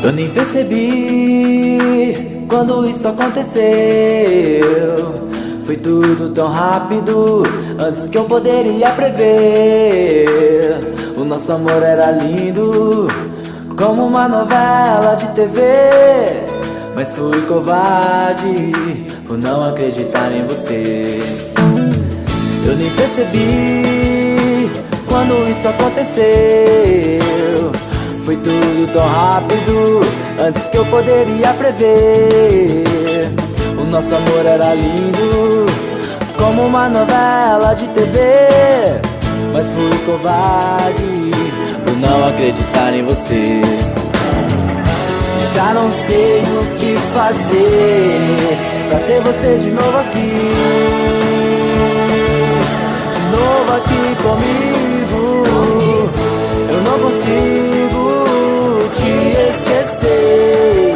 Eu nem percebi quando isso aconteceu. Foi tudo tão rápido, antes que eu poderia prever. O nosso amor era lindo, como uma novela de TV. Mas fui covarde por não acreditar em você. Eu nem percebi quando isso aconteceu. Foi tudo tão rápido, antes que eu poderia prever. O nosso amor era lindo, como uma novela de TV. Mas fui covarde por não acreditar em você. Já não sei o que fazer pra ter você de novo aqui. De novo aqui comigo. Eu não consigo te esquecer.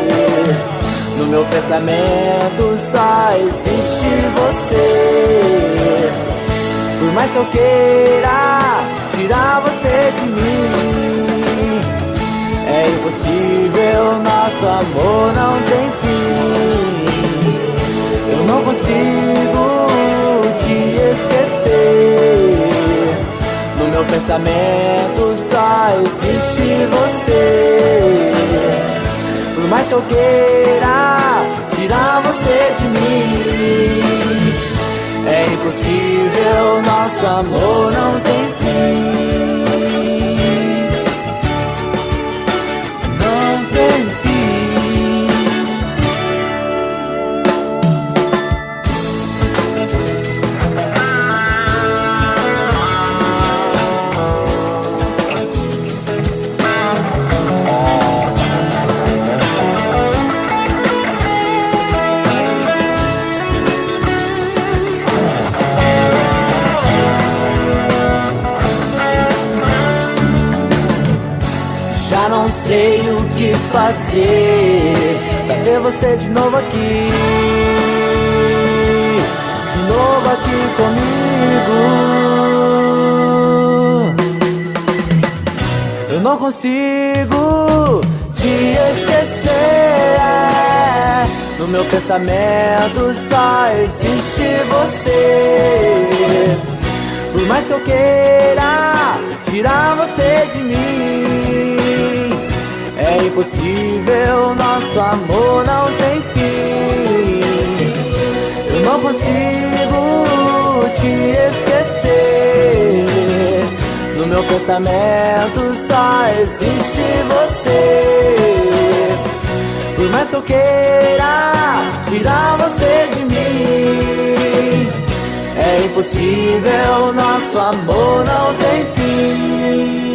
No meu pensamento só existe você. Por mais que eu queira tirar você de mim, é impossível, nosso amor não tem fim. Eu não consigo te esquecer. No meu pensamento só existe você. Por mais que eu queira tirar você de mim, é impossível, nosso amor não tem fim. Não tem fim. Já não sei o que fazer pra ter você de novo aqui. De novo aqui comigo. Eu não consigo te esquecer. No meu pensamento só existe você. Por mais que eu queira tirar você de mim, é impossível, nosso amor não tem fim. Eu não consigo te esquecer. No meu pensamento só existe você. Por mais que eu queira tirar você de mim, é impossível, nosso amor não tem fim.